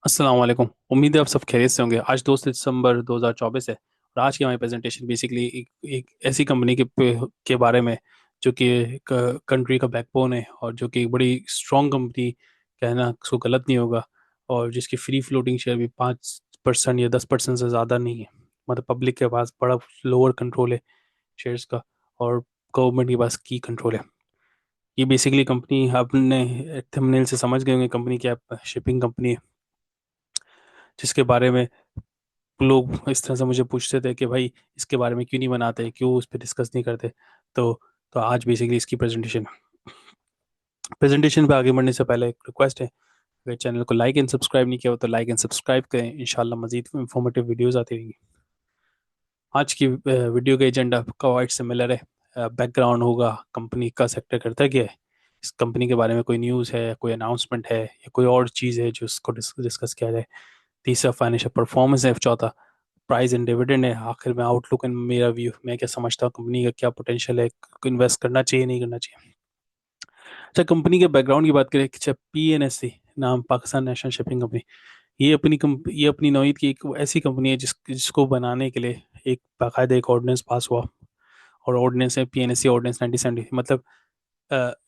अस्सलाम वालेकुम। उम्मीद है आप सब खैरियत से होंगे। आज 2 दिसंबर 2024 है और आज की हमारी प्रेजेंटेशन बेसिकली एक ऐसी कंपनी के बारे में जो कि एक कंट्री का बैकबोन है और जो कि एक बड़ी स्ट्रॉन्ग कंपनी, कहना उसको गलत नहीं होगा, और जिसकी फ्री फ्लोटिंग शेयर भी 5% या 10% से ज़्यादा नहीं है। मतलब पब्लिक के पास बड़ा लोअर कंट्रोल है शेयर्स का, और गवर्नमेंट के पास की कंट्रोल है। ये बेसिकली कंपनी, आपने थंबनेल से समझ गए होंगे कंपनी क्या, शिपिंग कंपनी है, जिसके बारे में लोग इस तरह से मुझे पूछते थे कि भाई इसके बारे में क्यों नहीं बनाते, क्यों उस पर डिस्कस नहीं करते। तो तो आज बेसिकली इसकी प्रेजेंटेशन पे आगे बढ़ने से पहले एक रिक्वेस्ट है, अगर चैनल को लाइक एंड सब्सक्राइब नहीं किया हो तो लाइक एंड सब्सक्राइब करें। इंशाल्लाह मजीद इंफॉर्मेटिव वीडियोस आती रहेंगी। आज की वीडियो का एजेंडा का वाइट सिमिलर है। बैकग्राउंड होगा, कंपनी का सेक्टर करता क्या है, इस कंपनी के बारे में कोई न्यूज़ है, कोई अनाउंसमेंट है या कोई और चीज़ है जो उसको डिस्कस किया जाए। तीसरा फाइनेंशियल परफॉर्मेंस है। चौथा प्राइस एंड डिविडेंड है। आखिर में आउटलुक एंड मेरा व्यू, मैं क्या समझता हूँ कंपनी का क्या पोटेंशियल है, इन्वेस्ट करना चाहिए नहीं करना चाहिए। अच्छा, कंपनी के बैकग्राउंड की बात करें, अच्छा पीएनएससी नाम, पाकिस्तान नेशनल शिपिंग कंपनी, ये अपनी नौईद की एक ऐसी कंपनी है जिसको बनाने के लिए एक बाकायदा एक ऑर्डिनेंस पास हुआ, और ऑर्डिनेंस है पीएनएससी ऑर्डिनेंस 1970। मतलब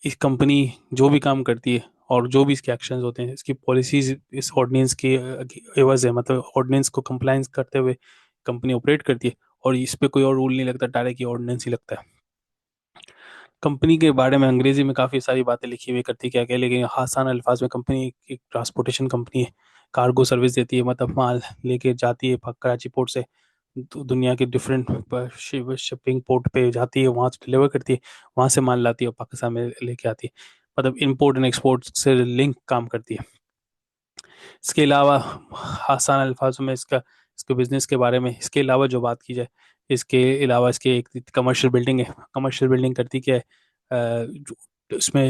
इस कंपनी जो भी काम करती है और जो भी इसके एक्शंस होते हैं, इसकी पॉलिसीज इस ऑर्डिनेंस के एवज है। मतलब ऑर्डिनेंस को कंप्लायंस करते हुए कंपनी ऑपरेट करती है, और इस पे कोई और रूल नहीं लगता, डायरेक्ट ये ऑर्डिनेंस ही लगता है। कंपनी के बारे में अंग्रेजी में काफ़ी सारी बातें लिखी हुई करती क्या क्या, लेकिन आसान अल्फाज में कंपनी एक ट्रांसपोर्टेशन कंपनी है। कार्गो सर्विस देती है, मतलब माल लेके जाती है कराची पोर्ट से दुनिया के डिफरेंट शिपिंग पोर्ट पे जाती है, वहाँ से डिलीवर करती है, वहाँ से माल लाती है और पाकिस्तान में लेके आती है। मतलब इंपोर्ट एंड एक्सपोर्ट से लिंक काम करती है। इसके अलावा आसान अल्फाजों में इसका इसके बिजनेस के बारे में, इसके अलावा जो बात की जाए, इसके अलावा इसके एक कमर्शियल बिल्डिंग है। कमर्शियल बिल्डिंग करती क्या है, इसमें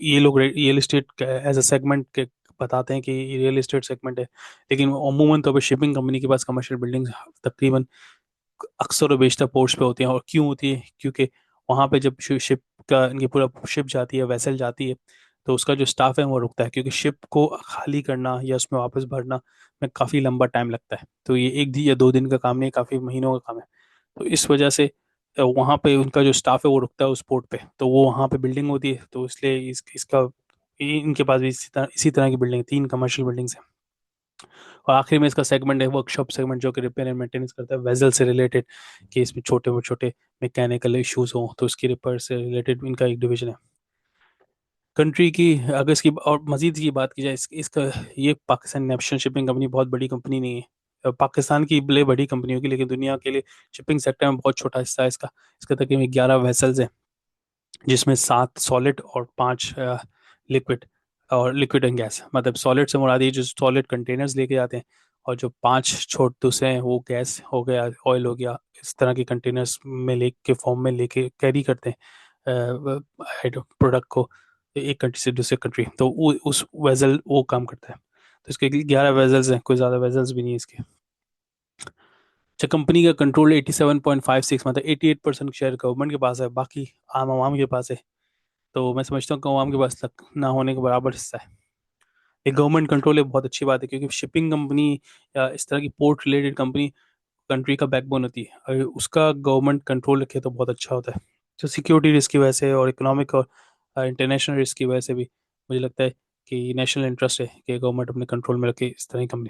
ये लोग real estate as a segment के बताते हैं कि ये रियल इस्टेट सेगमेंट है, लेकिन अमूमन तो पे शिपिंग कंपनी के पास कमर्शियल बिल्डिंग तकरीबन अक्सर और बेशतर पोर्ट्स पे होती हैं। और क्यों होती है, क्योंकि वहाँ पे जब शिप का इनकी पूरा शिप जाती है, वेसल जाती है, तो उसका जो स्टाफ है वो रुकता है, क्योंकि शिप को खाली करना या उसमें वापस भरना में काफ़ी लंबा टाइम लगता है। तो ये एक दिन या 2 दिन का काम नहीं, काफ़ी महीनों का काम है। तो इस वजह से वहाँ पे उनका जो स्टाफ है वो रुकता है उस पोर्ट पे, तो वो वहाँ पे बिल्डिंग होती है, तो इसलिए इसका इनके पास भी इसी तरह की बिल्डिंग, 3 कमर्शियल बिल्डिंग्स हैं। और आखिर में इसका सेगमेंट है वर्कशॉप सेगमेंट, जो कि रिपेयर एंड मेंटेनेंस करता है वेजल से रिलेटेड, कि इसमें छोटे छोटे मैकेनिकल इश्यूज हो तो उसकी रिपेयर से रिलेटेड इनका एक डिवीजन है। कंट्री की अगर इसकी और मजीद की बात की जाए, इसका ये पाकिस्तान नेशनल शिपिंग कंपनी बहुत बड़ी कंपनी नहीं है। पाकिस्तान की लिए बड़ी कंपनी होगी, लेकिन दुनिया के लिए शिपिंग सेक्टर में बहुत छोटा हिस्सा है इसका। इसका तकरीबन 11 वेसल्स हैं, जिसमें 7 सॉलिड और 5 लिक्विड, और लिक्विड एंड गैस। मतलब सॉलिड से मुराद ये जो सॉलिड कंटेनर्स लेके जाते हैं, और जो 5 छोटे दूसरे हैं वो गैस हो गया, ऑयल हो गया, इस तरह के कंटेनर्स में ले के फॉर्म में लेके कैरी करते हैं प्रोडक्ट को एक कंट्री से दूसरे कंट्री। तो उस वेजल वो काम करता है। तो इसके 11 वेजल्स हैं, कोई ज़्यादा वेजल्स भी नहीं है इसके। अच्छा, कंपनी का कंट्रोल 87.56, मतलब 88% शेयर गवर्नमेंट के पास है, बाकी आम आवाम के पास है। तो मैं समझता हूँ कि आवाम के पास तक ना होने के बराबर हिस्सा है। ये गवर्नमेंट कंट्रोल है, बहुत अच्छी बात है, क्योंकि शिपिंग कंपनी या इस तरह की पोर्ट रिलेटेड कंपनी कंट्री का बैकबोन होती है। अगर उसका गवर्नमेंट कंट्रोल रखे तो बहुत अच्छा होता है। तो सिक्योरिटी रिस्क की वजह से और इकोनॉमिक और इंटरनेशनल रिस्क की वजह से भी मुझे लगता है कि नेशनल इंटरेस्ट है कि गवर्नमेंट अपने कंट्रोल में रखे इस तरह की कंपनी।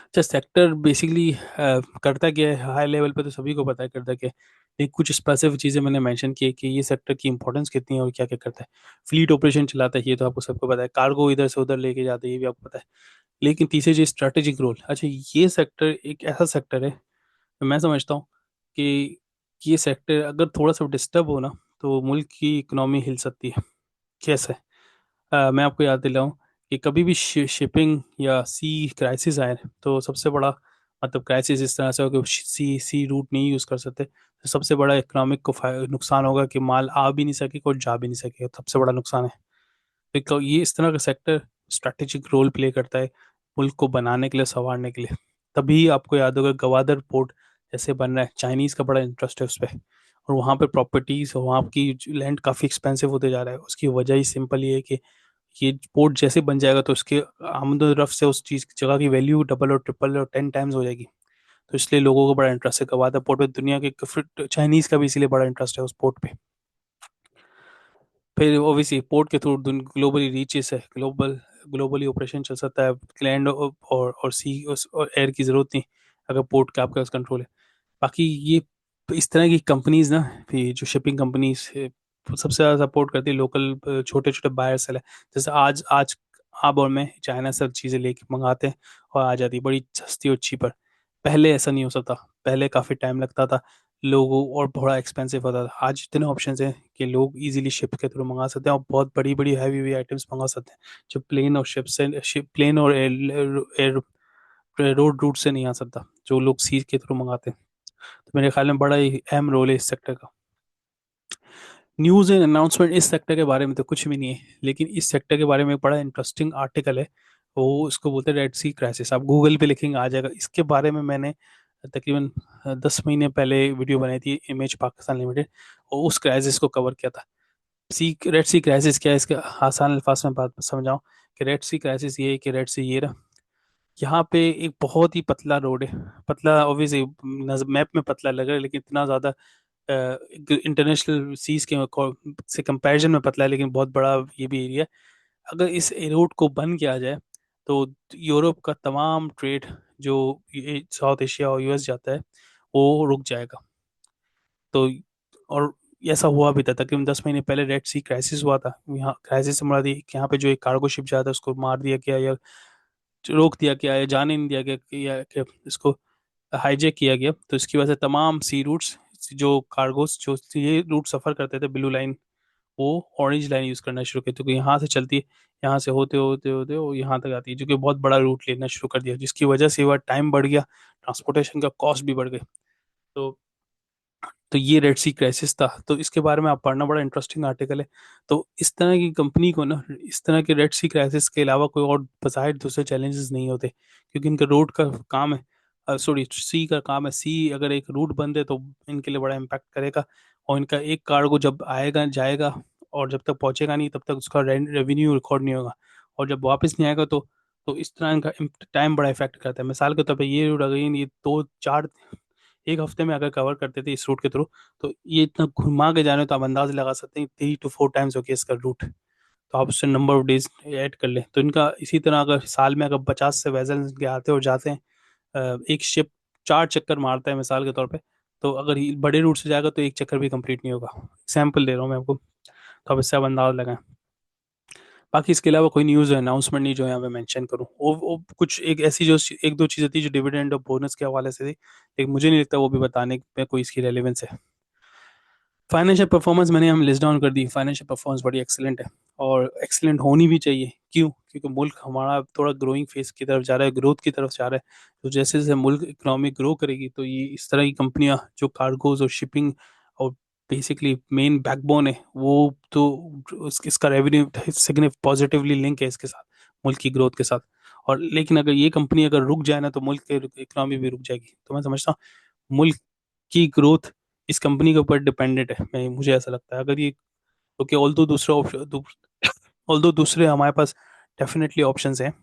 अच्छा, सेक्टर बेसिकली करता क्या है, हाई लेवल पे तो सभी को पता है करता क्या है, लेकिन कुछ स्पेसिफिक चीज़ें मैंने मेंशन की है कि ये सेक्टर की इंपॉर्टेंस कितनी है और क्या क्या करता है। फ्लीट ऑपरेशन चलाता है, ये तो आपको सबको पता है। कार्गो इधर से उधर लेके जाते हैं, ये भी आपको पता है। लेकिन तीसरी चीज स्ट्रैटेजिक रोल। अच्छा, ये सेक्टर एक ऐसा सेक्टर है, मैं समझता हूँ कि ये सेक्टर अगर थोड़ा सा डिस्टर्ब हो ना, तो मुल्क की इकोनॉमी हिल सकती है। कैसे? मैं आपको याद दिलाऊं कि कभी भी शिपिंग या सी क्राइसिस आए तो सबसे बड़ा, मतलब क्राइसिस इस तरह से हो कि सी सी रूट नहीं यूज़ कर सकते, तो सबसे बड़ा इकोनॉमिक को नुकसान होगा कि माल आ भी नहीं सकेगा और जा भी नहीं सकेगा, सबसे बड़ा नुकसान है। तो ये इस तरह का सेक्टर स्ट्रैटेजिक रोल प्ले करता है मुल्क को बनाने के लिए, संवारने के लिए। तभी आपको याद होगा गवादर पोर्ट जैसे बन रहा है, चाइनीज का बड़ा इंटरेस्ट है उस पर, और वहाँ पे प्रॉपर्टीज और वहाँ की लैंड काफ़ी एक्सपेंसिव होते जा रहा है। उसकी वजह ही सिंपल ये है कि ये पोर्ट जैसे बन जाएगा तो उसके आमद रफ्त से उस चीज़ की जगह की वैल्यू डबल और ट्रिपल और 10 टाइम्स हो जाएगी। तो इसलिए लोगों को बड़ा इंटरेस्ट है गवादर पोर्ट पे, दुनिया के फिर चाइनीज़ का भी इसलिए बड़ा इंटरेस्ट है उस पोर्ट पे। फिर ओबीसी पोर्ट के थ्रू ग्लोबली रीचेस है, ग्लोबली ऑपरेशन चल सकता है। लैंड और सी और एयर की जरूरत नहीं अगर पोर्ट का आपके पास कंट्रोल है। बाकी ये इस तरह की कंपनीज ना, ये जो शिपिंग कंपनीज सबसे ज़्यादा सपोर्ट करती है लोकल छोटे छोटे बायर सेल है। जैसे आज आज आप और मैं चाइना से चीज़ें लेके मंगाते हैं और आ जाती है बड़ी सस्ती और चीपर। पहले ऐसा नहीं हो सकता, पहले काफ़ी टाइम लगता था लोगों और बड़ा एक्सपेंसिव होता था। आज इतने ऑप्शन हैं कि लोग इजीली शिप के थ्रू मंगा सकते हैं और बहुत बड़ी बड़ी हैवी हैवी आइटम्स मंगा सकते हैं जो प्लेन और प्लेन और एयर रोड रूट से नहीं आ सकता, जो लोग सी के थ्रू मंगाते हैं। तो मेरे ख्याल में बड़ा ही अहम रोल है इस सेक्टर का। न्यूज़ एंड अनाउंसमेंट इस सेक्टर के बारे में तो कुछ भी नहीं है, लेकिन इस सेक्टर के बारे में एक बड़ा इंटरेस्टिंग आर्टिकल है। वो इसको बोलते हैं रेड सी क्राइसिस। आप गूगल पे लिखेंगे आ जाएगा। इसके बारे में मैंने तकरीबन 10 महीने पहले वीडियो बनाई थी, इमेज पाकिस्तान लिमिटेड, और उस क्राइसिस को कवर किया था। रेड सी क्राइसिस क्या है, इसका आसान अल्फाज में बात समझाऊं कि रेड सी क्राइसिस ये है कि रेड सी ये रहा, यहाँ पे एक बहुत ही पतला रोड है। पतला ऑब्वियसली मैप में पतला लग रहा है, लेकिन इतना ज़्यादा इंटरनेशनल सीज के से कंपैरिजन में पतला है, लेकिन बहुत बड़ा ये भी एरिया है। अगर इस रूट को बंद किया जाए तो यूरोप का तमाम ट्रेड जो साउथ एशिया और यूएस जाता है वो रुक जाएगा। तो और ऐसा हुआ भी था, तकरीबन 10 महीने पहले रेड सी क्राइसिस हुआ था। यहाँ क्राइसिस से मुराद ये कि यहाँ पे जो एक कार्गो शिप जाता है उसको मार दिया गया या रोक दिया गया या जाने नहीं दिया गया या कि इसको हाईजैक किया गया। तो इसकी वजह से तमाम सी रूट्स, जो कार्गोस जो ये रूट सफ़र करते थे ब्लू लाइन, वो ऑरेंज लाइन यूज़ करना शुरू किया, क्योंकि यहाँ से चलती है, यहाँ से होते होते होते वो यहाँ तक आती है, जो कि बहुत बड़ा रूट लेना शुरू कर दिया, जिसकी वजह से वह टाइम बढ़ गया, ट्रांसपोर्टेशन का कॉस्ट भी बढ़ गया। तो ये रेड सी क्राइसिस था। तो इसके बारे में आप पढ़ना, बड़ा इंटरेस्टिंग आर्टिकल है। तो इस तरह की कंपनी को ना, इस तरह के रेड सी क्राइसिस के अलावा कोई और बजाय दूसरे चैलेंजेस नहीं होते, क्योंकि इनका रोड का काम है, सॉरी सी का काम है। सी अगर एक रूट बंद है तो इनके लिए बड़ा इम्पैक्ट करेगा। और इनका एक कार्गो जब आएगा जाएगा और जब तक पहुंचेगा नहीं तब तक उसका रेवेन्यू रिकॉर्ड नहीं होगा, और जब वापस नहीं आएगा तो इस तरह इनका टाइम बड़ा इफेक्ट करता है। मिसाल के तौर पर ये रूट अगर ये 2-4 एक हफ्ते में अगर कवर करते थे इस रूट के थ्रू, तो ये इतना घुमा के जाने, तो आप अंदाज लगा सकते हैं 3 to 4 टाइम्स हो गया इसका रूट। तो आप उससे नंबर ऑफ डेज ऐड कर लें। तो इनका इसी तरह अगर साल में अगर 50 से वेजल के आते और जाते हैं, एक शिप 4 चक्कर मारता है मिसाल के तौर पे, तो अगर ये बड़े रूट से जाएगा तो एक चक्कर भी कंप्लीट नहीं होगा। एग्जाम्पल दे रहा हूँ मैं आपको, तो आप इससे आप अंदाज लगाएं। बाकी इसके अलावा कोई न्यूज़ अनाउंसमेंट नहीं जो यहाँ पे मेंशन करूँ। वो कुछ एक ऐसी जो एक दो चीज़ें थी जो डिविडेंड और बोनस के हवाले से थी, लेकिन मुझे नहीं लगता वो भी बताने में कोई इसकी रेलेवेंस है। फाइनेंशियल परफॉर्मेंस मैंने हम लिस्ट डाउन कर दी। फाइनेंशियल परफॉर्मेंस बड़ी एक्सेलेंट है और एक्सेलेंट होनी भी चाहिए। क्यों? क्योंकि मुल्क हमारा थोड़ा ग्रोइंग फेज की तरफ जा रहा है, ग्रोथ की तरफ जा रहा है। तो जैसे जैसे मुल्क इकोनॉमी ग्रो करेगी तो ये इस तरह की कंपनियां जो कार्गोज और शिपिंग और बेसिकली मेन बैकबोन है, वो तो इसका रेवेन्यू सिग्निफिक पॉजिटिवली लिंक है इसके साथ, मुल्क की ग्रोथ के साथ। और लेकिन अगर ये कंपनी अगर रुक जाए ना तो मुल्क की इकोनॉमी भी रुक जाएगी। तो मैं समझता हूँ मुल्क की ग्रोथ इस कंपनी के ऊपर डिपेंडेंट है। मैं मुझे ऐसा लगता है अगर ये, क्योंकि ऑल्दो दूसरा ऑप्शन, ऑल्दो दूसरे हमारे पास डेफिनेटली ऑप्शंस हैं,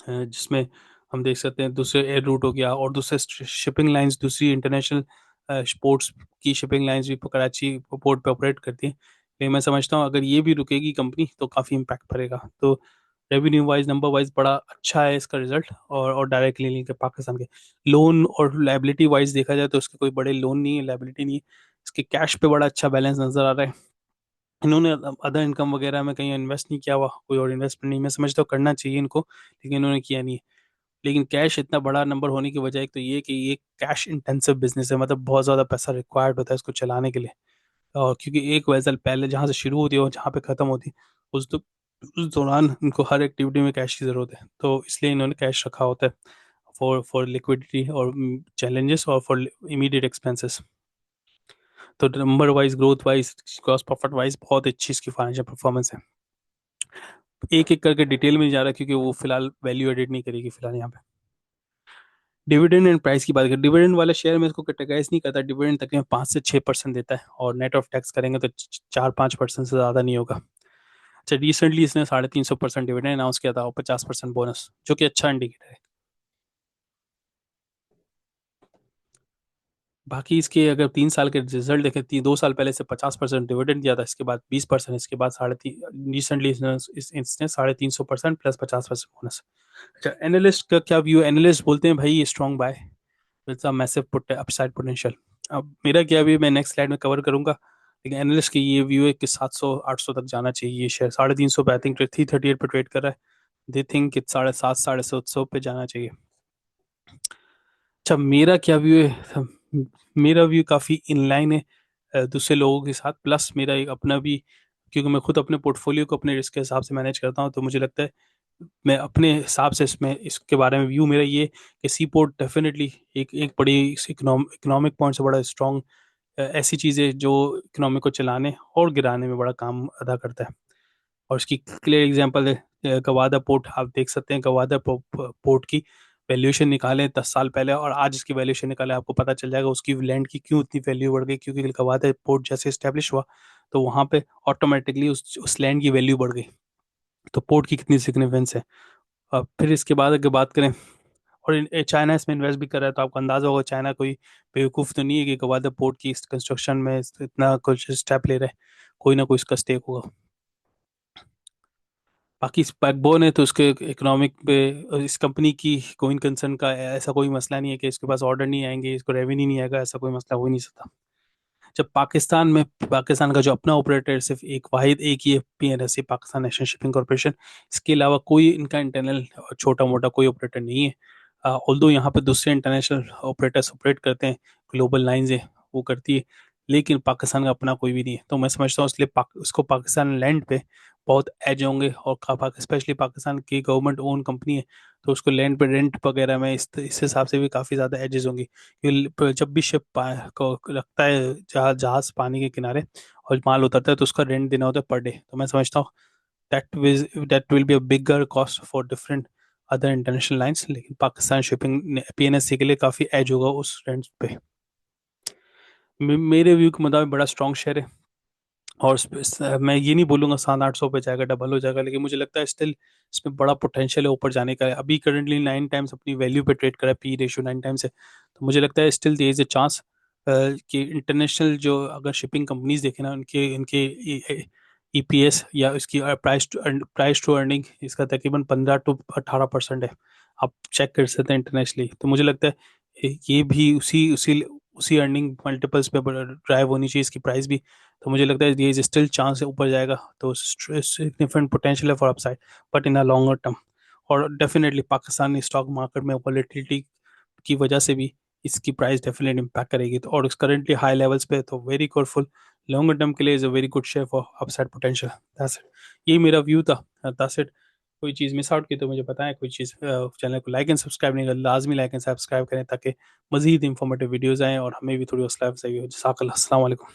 जिसमें हम देख सकते हैं दूसरे एयर रूट हो गया और दूसरे शिपिंग लाइंस, दूसरी इंटरनेशनल पोर्ट्स की शिपिंग लाइंस भी कराची पोर्ट पे ऑपरेट करती हैं। लेकिन मैं समझता हूँ अगर ये भी रुकेगी कंपनी तो काफ़ी इम्पैक्ट पड़ेगा। तो रेवेन्यू वाइज, नंबर वाइज बड़ा अच्छा है इसका रिजल्ट, और डायरेक्टली लिंक है पाकिस्तान के। लोन और लाइबिलिटी वाइज देखा जाए तो इसके कोई बड़े लोन नहीं है, लाइबिलिटी नहीं है। इसके कैश पे बड़ा अच्छा बैलेंस नजर आ रहा है। इन्होंने अदर इनकम वगैरह में कहीं इन्वेस्ट नहीं किया हुआ, कोई और इन्वेस्टमेंट नहीं। मैं समझता हूँ करना चाहिए इनको, लेकिन इन्होंने किया नहीं है। लेकिन कैश इतना बड़ा नंबर होने की वजह एक तो ये कि ये कैश इंटेंसिव बिजनेस है, मतलब बहुत ज़्यादा पैसा रिक्वायर्ड होता है इसको चलाने के लिए। और क्योंकि एक वेसल पहले जहाँ से शुरू होती है और जहाँ पे ख़त्म होती है, उस दौरान इनको हर एक्टिविटी में कैश की ज़रूरत है, तो इसलिए इन्होंने कैश रखा होता है फॉर लिक्विडिटी और चैलेंजेस और फॉर इमीडिएट एक्सपेंसेस। तो number wise, growth wise, cross profit wise बहुत अच्छी इसकी फाइनेंशियल परफॉर्मेंस है। एक एक करके डिटेल में नहीं जा रहा क्योंकि वो फिलहाल वैल्यू एडिट नहीं करेगी फिलहाल यहाँ पे। डिविडेंड एंड प्राइस की बात करें, डिविडेंड वाले शेयर में इसको कैटेगराइज नहीं करता। डिविडेंड तकरीबन 5 से 6% देता है और नेट ऑफ टैक्स करेंगे तो 4-5% से ज़्यादा नहीं होगा। अच्छा, रिसेंटली इसने 350% डिविडेंड अनाउंस किया था और 50% बोनस, जो कि अच्छा इंडिकेटर है। बाकी इसके अगर 3 साल के रिजल्ट देखें, 2 साल पहले से 50% डिविडेंड दिया था, इसके बाद 20%, इसके बाद 3.5, रिसेंटली इसने 350% प्लस 50% बोनस। अच्छा, एनालिस्ट का क्या व्यू? एनालिस्ट बोलते हैं भाई ये strong bye, it's a massive upside potential. अब मेरा क्या व्यू मैं नेक्स्ट स्लाइड में कवर करूंगा, लेकिन एनालिस्ट की ये व्यू है कि 700 800 तक जाना चाहिए ये शेयर। 350 पे आई थिंक 338 पे ट्रेड कर रहा है। दे थिंक कि 750 750 पे जाना चाहिए। अच्छा, मेरा क्या व्यू है? मेरा व्यू काफ़ी इनलाइन है दूसरे लोगों के साथ, प्लस मेरा एक अपना भी, क्योंकि मैं खुद अपने पोर्टफोलियो को अपने रिस्क के हिसाब से मैनेज करता हूँ, तो मुझे लगता है मैं अपने हिसाब से इसमें इसके बारे में व्यू मेरा ये कि सी पोर्ट डेफिनेटली एक एक बड़ी इकोनॉमिक पॉइंट से बड़ा स्ट्रॉन्ग ऐसी चीज़ है जो इकोनॉमी को चलाने और गिराने में बड़ा काम अदा करता है। और उसकी क्लियर एग्जांपल है गवादा पोर्ट। आप देख सकते हैं गवादा पोर्ट की वैल्यूएशन निकालें 10 साल पहले और आज इसकी वैल्यूएशन निकालें, आपको पता चल जाएगा उसकी लैंड की क्यों इतनी वैल्यू बढ़ गई। क्योंकि गवादा पोर्ट जैसे इस्टेब्लिश हुआ तो वहाँ पे ऑटोमेटिकली उस लैंड की वैल्यू बढ़ गई। तो पोर्ट की कितनी सिग्निफिकेंस है। अब फिर इसके बाद अगर बात करें, और चाइना इसमें इन्वेस्ट भी कर रहा है, तो आपको अंदाजा होगा चाइना कोई बेवकूफ़ तो नहीं है कि गवादा पोर्ट की कंस्ट्रक्शन में इतना कुछ स्टेप ले रहा है। कोई ना कोई इसका स्टेक होगा। बाकी इस बैकबोन है तो उसके इकोनॉमिक पे इस कंपनी की गोइंग कंसर्न का ऐसा कोई मसला नहीं है कि इसके पास ऑर्डर नहीं आएंगे, इसको रेवेन्यू नहीं आएगा, ऐसा कोई मसला हो ही नहीं सकता। जब पाकिस्तान का जो अपना ऑपरेटर है, सिर्फ एक वाहिद एक ही पीएनएससी, पाकिस्तान नेशनल शिपिंग कॉर्पोरेशन। इसके अलावा कोई इनका इंटरनल छोटा मोटा कोई ऑपरेटर नहीं है। ऑल्दो यहाँ पे दूसरे इंटरनेशनल ऑपरेटर्स ऑपरेट करते हैं, ग्लोबल लाइंस है वो करती है, लेकिन पाकिस्तान का अपना कोई भी नहीं है। तो मैं समझता हूँ इसलिए उसको पाकिस्तान लैंड पे बहुत एज होंगे, और स्पेशली पाकिस्तान की गवर्नमेंट ओन कंपनी है, तो उसको लैंड पे रेंट वगैरह में इस हिसाब से भी काफ़ी ज़्यादा एजेस होंगी। जब भी शिप को रखता है जहाज पानी के किनारे और माल उतरता है, तो उसका रेंट देना होता है पर डे। तो मैं समझता हूँ that will be a bigger cost for different other international lines, लेकिन पाकिस्तान शिपिंग पीएनएससी के लिए काफ़ी एज होगा उस रेंट पे। मेरे व्यू के मुताबिक बड़ा स्ट्रॉन्ग शेयर है। और मैं ये नहीं बोलूंगा 700 800 पे जाएगा, डबल हो जाएगा, लेकिन मुझे लगता है स्टिल इसमें बड़ा पोटेंशियल है ऊपर जाने का। अभी करंटली 9 टाइम्स अपनी वैल्यू पे ट्रेड कर रहा है, पी रेशियो 9 टाइम्स है। तो मुझे लगता है still there is a chance कि इंटरनेशनल जो अगर शिपिंग कंपनीज देखें ना, उनके इनके ईपीएस या उसकी प्राइस टू अर्निंग इसका तकरीबन 15 to 18% है। आप चेक कर सकते हैं इंटरनेशनली। तो मुझे लगता है ये भी उसी उसी उसी अर्निंग मल्टीपल्स पे ड्राइव होनी चाहिए इसकी प्राइस भी। तो मुझे लगता है ये स्टिल चांस है ऊपर जाएगा, तो सिग्निफिकेंट पोटेंशियल है for upside, but in a longer term. और डेफिनेटली पाकिस्तानी स्टॉक मार्केट में वॉलेटिलिटी की वजह से भी इसकी प्राइस डेफिनेटली इम्पैक्ट करेगी। तो और करंटली हाई लेवल्स पे, तो वेरी केयरफुल। लॉन्गर टर्म के लिए is a very good share for upside potential. That's it, यही मेरा व्यू था। That's it. कोई चीज़ मिस आउट की तो मुझे बताएं, कोई चीज़ चैनल को लाइक एंड सब्सक्राइब नहीं कर, लाजमी लाइक एंड सब्सक्राइब करें ताकि मजीद इंफॉर्मेटिव वीडियोज़ आएँ और हमें भी थोड़ी हौसला अफजाई हो। जज़ाकल्लाह, अस्सलाम वालेकुम।